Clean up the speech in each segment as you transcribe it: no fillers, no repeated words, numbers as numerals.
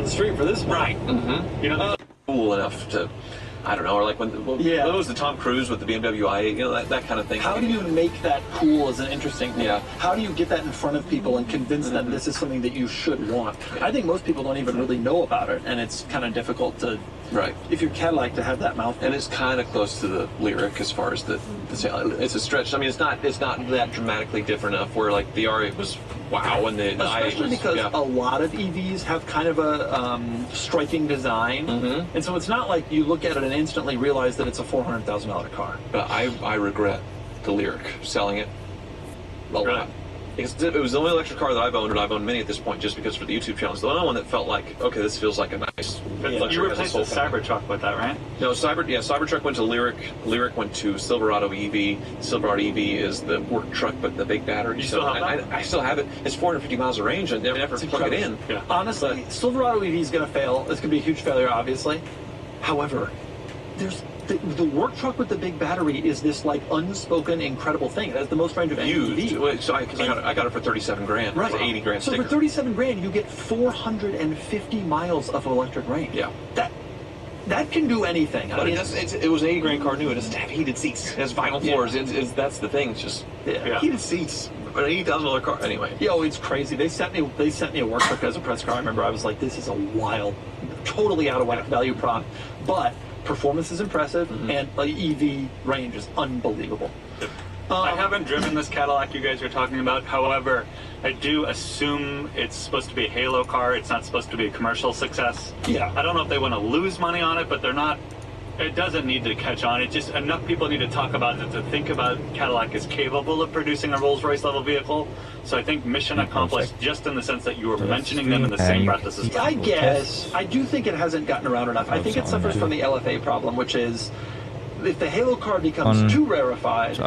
the street for this one. Right. You know, Cool enough to, I don't know, or like when what was the Tom Cruise with the BMW i8, you know, that kind of thing. How do you make that cool is an interesting thing. Yeah. How do you get that in front of people and convince them this is something that you should want? I think most people don't even really know about it, and it's kind of difficult to, if you're Cadillac, to have that mouth. And it's kind of close to the lyric as far as the sale. It's a stretch. I mean, it's not that dramatically different enough where like the R8 was wow, and the especially i8 was, because a lot of EVs have kind of a striking design, and so it's not like you look at it and instantly realize that it's a $400,000 car. But I regret the lyric selling it a lot. Because it was the only electric car that I've owned, and I've owned many at this point just because for the YouTube channel. It's the only one that felt like, okay, this feels like a nice luxury. You replaced the Cybertruck with that, right? No, Cybertruck went to Lyric. Lyric went to Silverado EV. Silverado EV is the work truck, but the big battery. You still have that? I still have it. It's 450 miles of range, and I never plug it in. Yeah. Honestly, Silverado EV is going to fail. It's going to be a huge failure, obviously. However, there's the work truck with the big battery is this like unspoken incredible thing. It has the most range of any EV. So I got it for 37 grand. Right. It's 80 grand. So for 37 grand, you get 450 miles of electric range. Yeah. That can do anything. But it was an 80 grand car new. It doesn't have heated seats. It has vinyl floors. That's the thing. It's just heated seats. An $80,000 car. Anyway. Yo, it's crazy. They sent me a work truck as a press car. I remember I was like, this is a wild, totally out of whack value prop, but performance is impressive, and EV range is unbelievable. I haven't driven this Cadillac you guys are talking about. However, I do assume it's supposed to be a halo car. It's not supposed to be a commercial success. Yeah. I don't know if they want to lose money on it, but they're not. It doesn't need to catch on. It's just enough people need to talk about it to think about Cadillac is capable of producing a Rolls-Royce level vehicle. So I think mission accomplished, just in the sense that you were mentioning them in the same breath as well. I guess. I do think it hasn't gotten around enough. I think it suffers from the LFA problem, which is if the Halo car becomes too rarefied,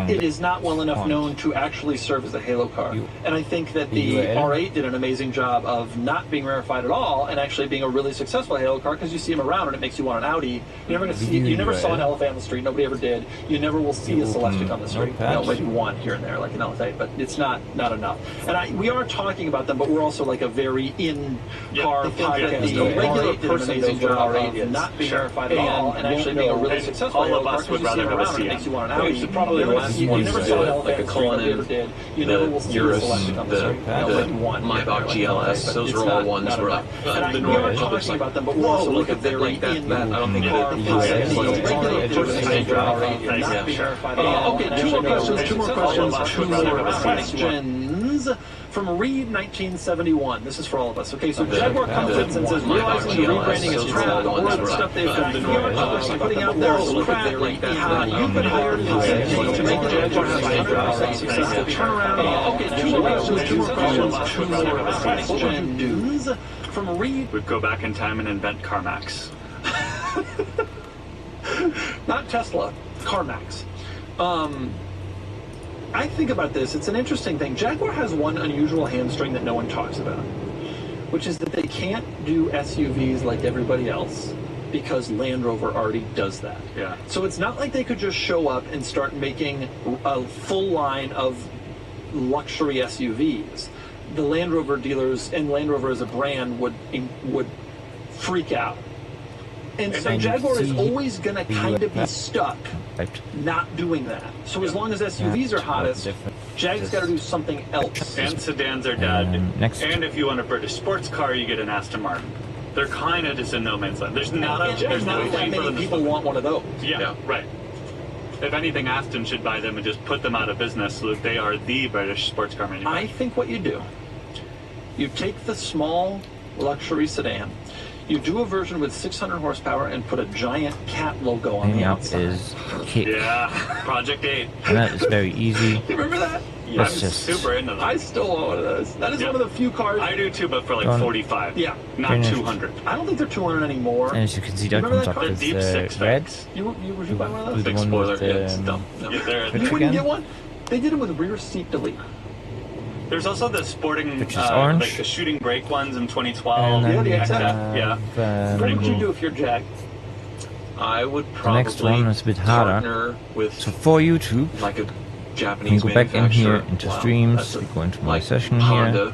it is not well enough known to actually serve as a Halo car. And I think that the R8 did an amazing job of not being rarefied at all and actually being a really successful Halo car, because you see them around and it makes you want an Audi. You never saw an LFA on the street. Nobody ever did. You never will see a Celestiq on the street. Maybe one here and there, like an LFA, but it's not enough. And we are talking about them, but we're also like a very in-car podcast. The regular person did an amazing job of not being rarefied at all and actually being a really successful all of us would rather have a CM. You probably never saw an like a Cullinan, the Urus, the Maybach GLS. Those are all ones where like the normal public's like, about them, but we're also look at that like that. I don't think okay, two more questions. From Reed, 1971. This is for all of us. Okay, so Jaguar comes in and says, realizing the rebranding is crap, all the stuff they've done, putting out there is crap. You've been hired to make the Jaguar have a 100% successful turnaround. Okay, two more questions. From Reed. We'd go back in time and invent CarMax. Not Tesla, CarMax. I think about this, it's an interesting thing. Jaguar has one unusual hamstring that no one talks about, which is that they can't do SUVs like everybody else because Land Rover already does that. Yeah. So it's not like they could just show up and start making a full line of luxury SUVs. The Land Rover dealers and Land Rover as a brand would freak out. And so Jaguar is always going to kind of be stuck not doing that. So as long as SUVs are hottest, Jag's got to do something else. And sedans are dead. And if you want a British sports car, you get an Aston Martin. They're kind of just in no man's land. There's not that many people want one of those. Yeah, right. If anything, Aston should buy them and just put them out of business so that they are the British sports car manufacturer. I think what you do, you take the small luxury sedan, you do a version with 600 horsepower and put a giant cat logo on the outside. Is kick. Yeah, Project 8. And that is very easy. You remember that? Yeah, I'm super into that. I still want one of those. That is one of the few cars. I do too, but for like 45. Yeah. Not 200. I don't think they're 200 anymore. And as you can see, that comes up with deep six red. Would you buy one of those? Big spoiler. It's dumb. You wouldn't get one? They did it with rear seat delete. There's also the sporting, which is orange. like the shooting brake ones in 2012. Yeah, the XF. Yeah. What would you do if you're Jag? I would probably the next one is a bit harder. With so for YouTube, like a Japanese you can go back in here into streams. We go into my session Honda, here.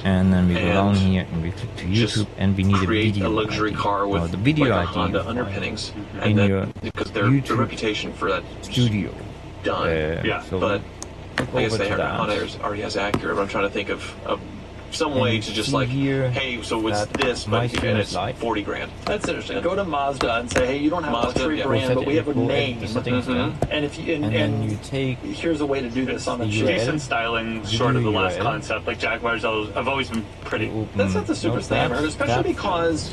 And then we go down here and we click to YouTube, and we need a create video a luxury ID. car with the video like a ID Honda file underpinnings, in and then your because their reputation for that studio. done. Yeah, so But I guess over to that. Honda already has Acura, but I'm trying to think of some way to just like, here hey, so it's this, my but and it's light. 40 grand. That's interesting. Go to Mazda and say, hey, you don't have a Mazda, luxury yeah. brand, but we have a Go name. at the settings then. And if you And then you take here's a way to do this on the the chip. URL. Decent styling, short of the last URL. concept. Like Jaguars, have always been pretty. That's not the stupidest thing I've heard, especially because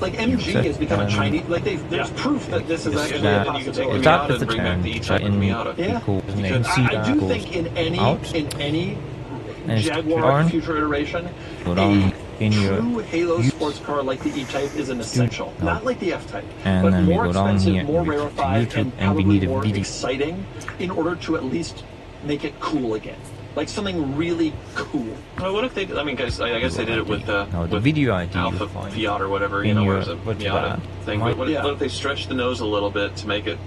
like MG has become a Chinese. Like there's proof that this is actually a Then you can take possibility. the That Miata is the and bring back term. the E-Type and Miata. Yeah. Name I do think in any And it's Jaguar torn. future iteration, Go down in your true Halo sports car like the E-Type is an essential. No. Not like the F-Type, And but then we more go down expensive, here more and we click to rarefied, YouTube, and and we probably need a more video. exciting in order to at least make it cool again. Like something really cool. Well, what if they? I mean, guys, I guess they did it with No, the with video ID Alpha you'll find Fiat or whatever. in You know, your- where it's a what's Miata that? thing. Might- But what if they stretched the nose a little bit to make it?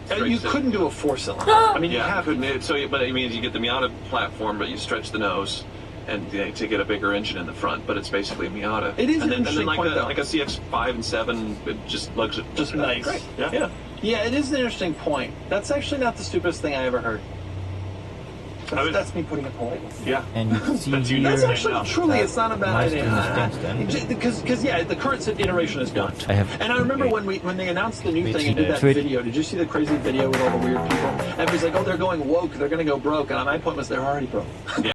You couldn't do a 4-cylinder. I mean, you Yeah, have couldn't. But it means you get the Miata platform, but you stretch the nose, and to get a bigger engine in the front. But it's basically a Miata. It is and an then interesting point, though. like a CX-5 and 7, it just looks Just nice. Great. Yeah. Yeah. Yeah, it is an interesting point. That's actually not the stupidest thing I ever heard. That's me putting it politely. Yeah. And you can see That's here. That's actually truly, that it's not a bad my idea. screen is danced then. Because yeah, the current iteration is done. I have And I remember when they announced the new Wait, thing and did that Twitch. video. Did you see the crazy video with all the weird people? Everybody's like, oh, they're going woke, they're going to go broke. And my point was, they're already broke. Yeah.